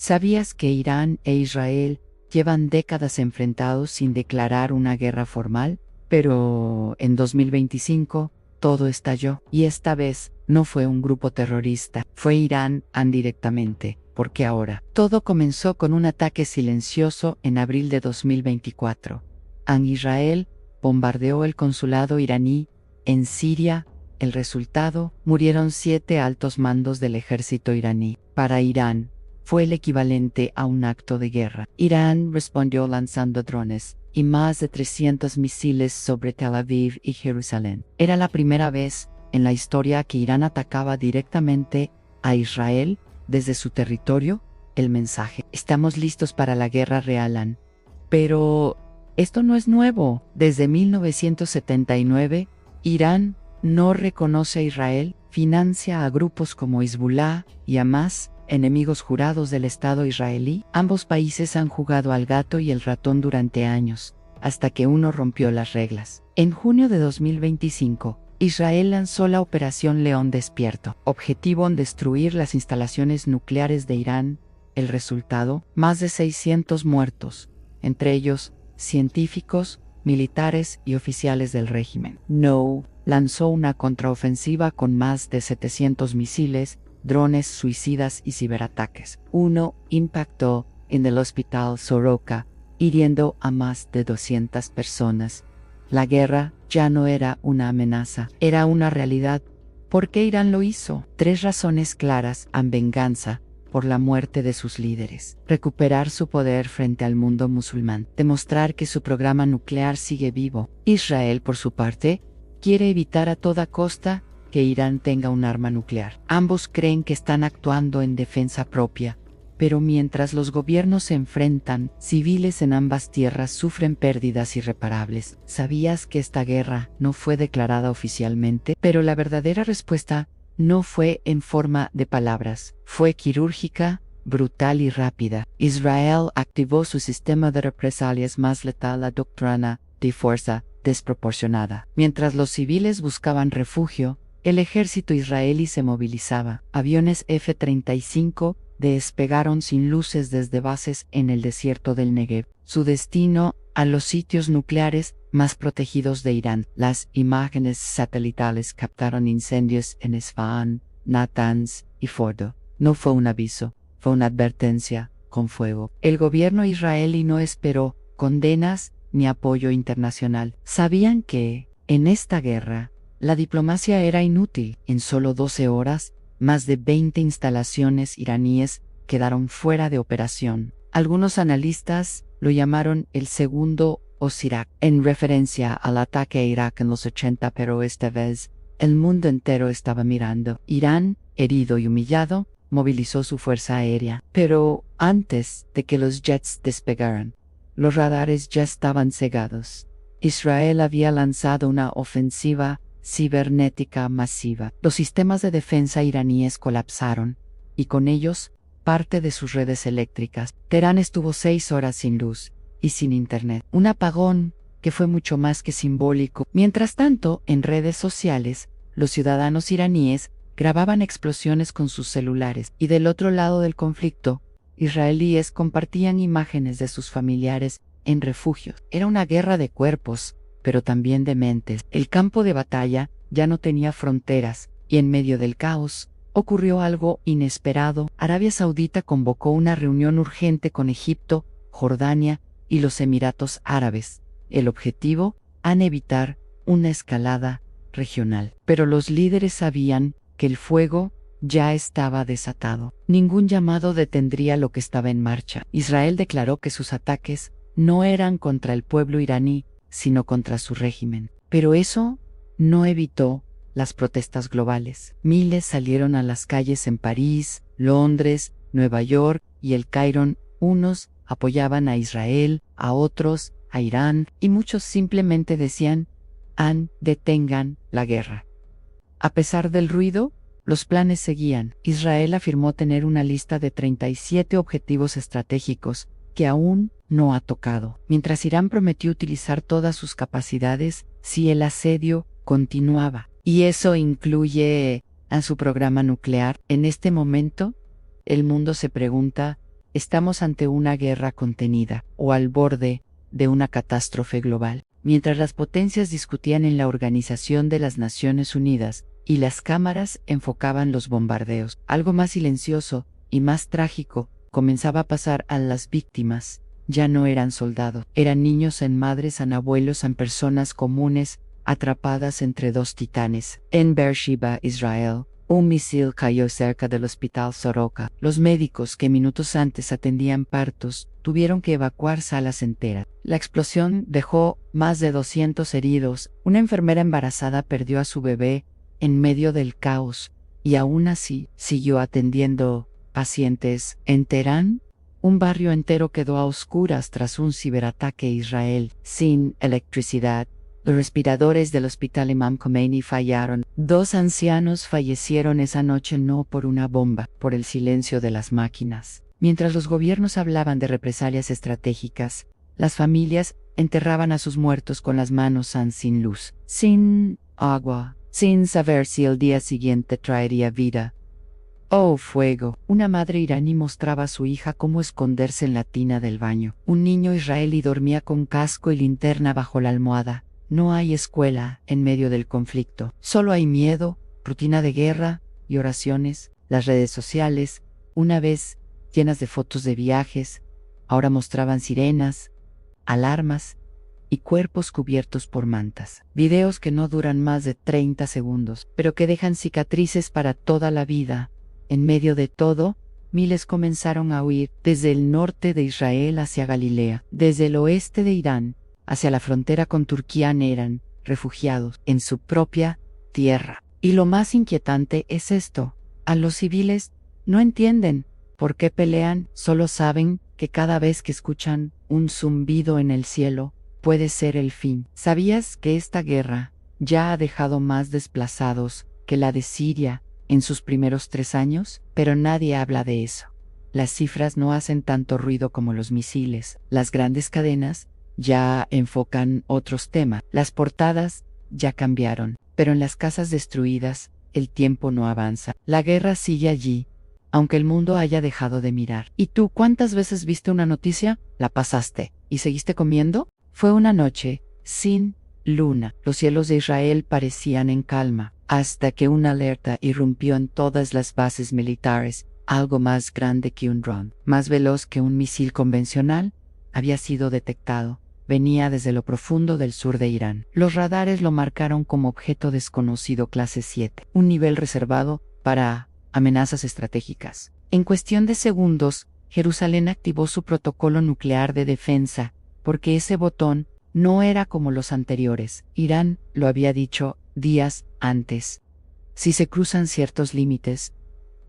¿Sabías que Irán e Israel llevan décadas enfrentados sin declarar una guerra formal? Pero en 2025 todo estalló, y esta vez no fue un grupo terrorista, fue Irán directamente, porque ahora todo comenzó con un ataque silencioso en abril de 2024. Israel bombardeó el consulado iraní en Siria. El resultado: murieron 7 altos mandos del ejército iraní. Para Irán, fue el equivalente a un acto de guerra. Irán respondió lanzando drones y más de 300 misiles sobre Tel Aviv y Jerusalén. Era la primera vez en la historia que Irán atacaba directamente a Israel desde su territorio. El mensaje: estamos listos para la guerra real. Pero esto no es nuevo. Desde 1979, Irán no reconoce a Israel, financia a grupos como Hezbollah y Hamas, enemigos jurados del Estado israelí. Ambos países han jugado al gato y el ratón durante años, hasta que uno rompió las reglas. En junio de 2025, Israel lanzó la Operación León Despierto, objetivo en destruir las instalaciones nucleares de Irán. El resultado: más de 600 muertos, entre ellos científicos, militares y oficiales del régimen. No lanzó una contraofensiva con más de 700 misiles, drones suicidas y ciberataques. Uno impactó en el hospital Soroka, hiriendo a más de 200 personas. La guerra ya no era una amenaza, era una realidad. ¿Por qué Irán lo hizo? 3 razones claras: venganza por la muerte de sus líderes, recuperar su poder frente al mundo musulmán, demostrar que su programa nuclear sigue vivo. Israel, por su parte, quiere evitar a toda costa que Irán tenga un arma nuclear. Ambos creen que están actuando en defensa propia, pero mientras los gobiernos se enfrentan, civiles en ambas tierras sufren pérdidas irreparables. ¿Sabías que esta guerra no fue declarada oficialmente? Pero la verdadera respuesta no fue en forma de palabras, fue quirúrgica, brutal y rápida. Israel activó su sistema de represalias más letal, la doctrina de fuerza desproporcionada. Mientras los civiles buscaban refugio, el ejército israelí se movilizaba. Aviones F-35 despegaron sin luces desde bases en el desierto del Negev. Su destino: a los sitios nucleares más protegidos de Irán. Las imágenes satelitales captaron incendios en Esfahan, Natanz y Fordo. No fue un aviso, fue una advertencia con fuego. El gobierno israelí no esperó condenas ni apoyo internacional. Sabían que, en esta guerra, la diplomacia era inútil. En solo 12 horas, más de 20 instalaciones iraníes quedaron fuera de operación. Algunos analistas lo llamaron el segundo Osirak, en referencia al ataque a Irak en los 80, pero esta vez el mundo entero estaba mirando. Irán, herido y humillado, movilizó su fuerza aérea. Pero antes de que los jets despegaran, los radares ya estaban cegados. Israel había lanzado una ofensiva cibernética masiva. Los sistemas de defensa iraníes colapsaron, y con ellos parte de sus redes eléctricas. Teherán estuvo 6 horas sin luz y sin internet. Un apagón que fue mucho más que simbólico. Mientras tanto, en redes sociales, los ciudadanos iraníes grababan explosiones con sus celulares, y del otro lado del conflicto, israelíes compartían imágenes de sus familiares en refugios. Era una guerra de cuerpos, pero también de mentes. El campo de batalla ya no tenía fronteras, y en medio del caos, ocurrió algo inesperado. Arabia Saudita convocó una reunión urgente con Egipto, Jordania y los Emiratos Árabes. El objetivo: evitar una escalada regional. Pero los líderes sabían que el fuego ya estaba desatado. Ningún llamado detendría lo que estaba en marcha. Israel declaró que sus ataques no eran contra el pueblo iraní, sino contra su régimen. Pero eso no evitó las protestas globales. Miles salieron a las calles en París, Londres, Nueva York y El Cairo. Unos apoyaban a Israel, a otros a Irán, y muchos simplemente decían: detengan la guerra. A pesar del ruido, los planes seguían. Israel afirmó tener una lista de 37 objetivos estratégicos que aún no ha tocado, mientras Irán prometió utilizar todas sus capacidades si el asedio continuaba. Y eso incluye a su programa nuclear. En este momento, el mundo se pregunta: Estamos ante una guerra contenida, o al borde de una catástrofe global. Mientras las potencias discutían en la Organización de las Naciones Unidas, y las cámaras enfocaban los bombardeos, algo más silencioso y más trágico comenzaba a pasar a las víctimas. Ya no eran soldados, eran niños en madres, en abuelos, en personas comunes, atrapadas entre dos titanes. En Beersheba, Israel, un misil cayó cerca del hospital Soroka. Los médicos que minutos antes atendían partos tuvieron que evacuar salas enteras. La explosión dejó más de 200 heridos. Una enfermera embarazada perdió a su bebé en medio del caos y aún así siguió atendiendo pacientes. En Teherán, un barrio entero quedó a oscuras tras un ciberataque a Israel, sin electricidad. Los respiradores del hospital Imam Khomeini fallaron. 2 ancianos fallecieron esa noche no por una bomba, por el silencio de las máquinas. Mientras los gobiernos hablaban de represalias estratégicas, las familias enterraban a sus muertos con las manos sin luz, sin agua, sin saber si el día siguiente traería vida. ¡Oh, fuego! Una madre iraní mostraba a su hija cómo esconderse en la tina del baño. Un niño israelí dormía con casco y linterna bajo la almohada. No hay escuela en medio del conflicto. Solo hay miedo, rutina de guerra y oraciones. Las redes sociales, una vez llenas de fotos de viajes, ahora mostraban sirenas, alarmas y cuerpos cubiertos por mantas. Videos que no duran más de 30 segundos, pero que dejan cicatrices para toda la vida. En medio de todo, miles comenzaron a huir desde el norte de Israel hacia Galilea, desde el oeste de Irán hacia la frontera con Turquía. Eran refugiados en su propia tierra. Y lo más inquietante es esto: a los civiles no entienden por qué pelean, solo saben que cada vez que escuchan un zumbido en el cielo, puede ser el fin. ¿Sabías que esta guerra ya ha dejado más desplazados que la de Siria en sus primeros 3 años? Pero nadie habla de eso. Las cifras no hacen tanto ruido como los misiles. Las grandes cadenas ya enfocan otros temas. Las portadas ya cambiaron, pero en las casas destruidas, el tiempo no avanza. La guerra sigue allí, aunque el mundo haya dejado de mirar. ¿Y tú cuántas veces viste una noticia, la pasaste y seguiste comiendo? Fue una noche sin luna. Los cielos de Israel parecían en calma, hasta que una alerta irrumpió en todas las bases militares. Algo más grande que un dron, más veloz que un misil convencional, había sido detectado. Venía desde lo profundo del sur de Irán. Los radares lo marcaron como objeto desconocido clase 7, un nivel reservado para amenazas estratégicas. En cuestión de segundos, Jerusalén activó su protocolo nuclear de defensa, porque ese botón no era como los anteriores. Irán lo había dicho días antes. Si se cruzan ciertos límites,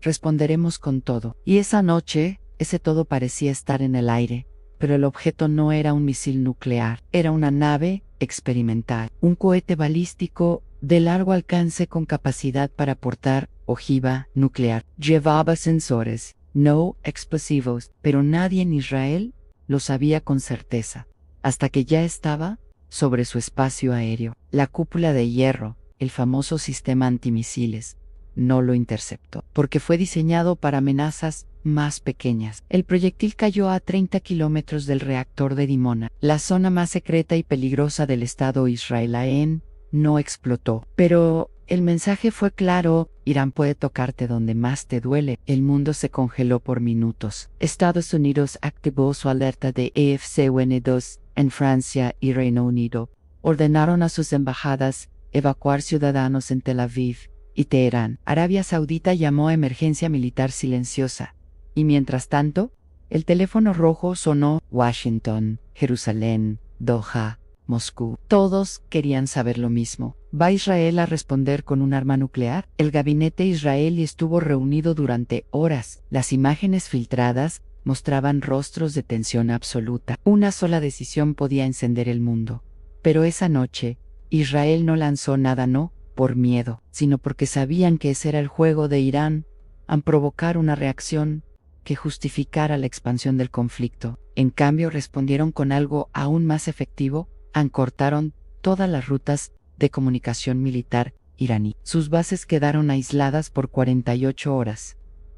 responderemos con todo. Y esa noche, ese todo parecía estar en el aire. Pero el objeto no era un misil nuclear, era una nave experimental, un cohete balístico de largo alcance con capacidad para portar ojiva nuclear. Llevaba sensores, no explosivos, pero nadie en Israel lo sabía con certeza, hasta que ya estaba sobre su espacio aéreo. La cúpula de hierro, el famoso sistema antimisiles, no lo interceptó, porque fue diseñado para amenazas más pequeñas. El proyectil cayó a 30 kilómetros del reactor de Dimona, la zona más secreta y peligrosa del Estado israelí. No explotó. Pero el mensaje fue claro: Irán puede tocarte donde más te duele. El mundo se congeló por minutos. Estados Unidos activó su alerta de EFC-UN2 en Francia y Reino Unido. Ordenaron a sus embajadas evacuar ciudadanos en Tel Aviv y Teherán. Arabia Saudita llamó a emergencia militar silenciosa. Y mientras tanto, el teléfono rojo sonó: Washington, Jerusalén, Doha, Moscú. Todos querían saber lo mismo. ¿Va Israel a responder con un arma nuclear? El gabinete israelí estuvo reunido durante horas. Las imágenes filtradas mostraban rostros de tensión absoluta. Una sola decisión podía encender el mundo. Pero esa noche, Israel no lanzó nada, no por miedo, sino porque sabían que ese era el juego de Irán, a provocar una reacción que justificara la expansión del conflicto. En cambio, respondieron con algo aún más efectivo: cortaron todas las rutas de comunicación militar iraní. Sus bases quedaron aisladas por 48 horas.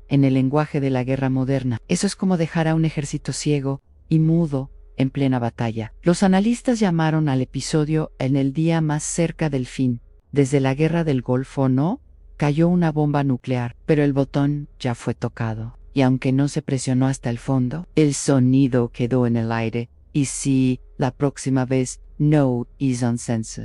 en el lenguaje de la guerra moderna. Eso es como dejar a un ejército ciego y mudo en plena batalla. Los analistas llamaron al episodio en el día más cerca del fin. Desde la guerra del Golfo no cayó una bomba nuclear, pero el botón ya fue tocado. Y aunque no se presionó hasta el fondo, el sonido quedó en el aire. Y sí, la próxima vez, no is uncensored.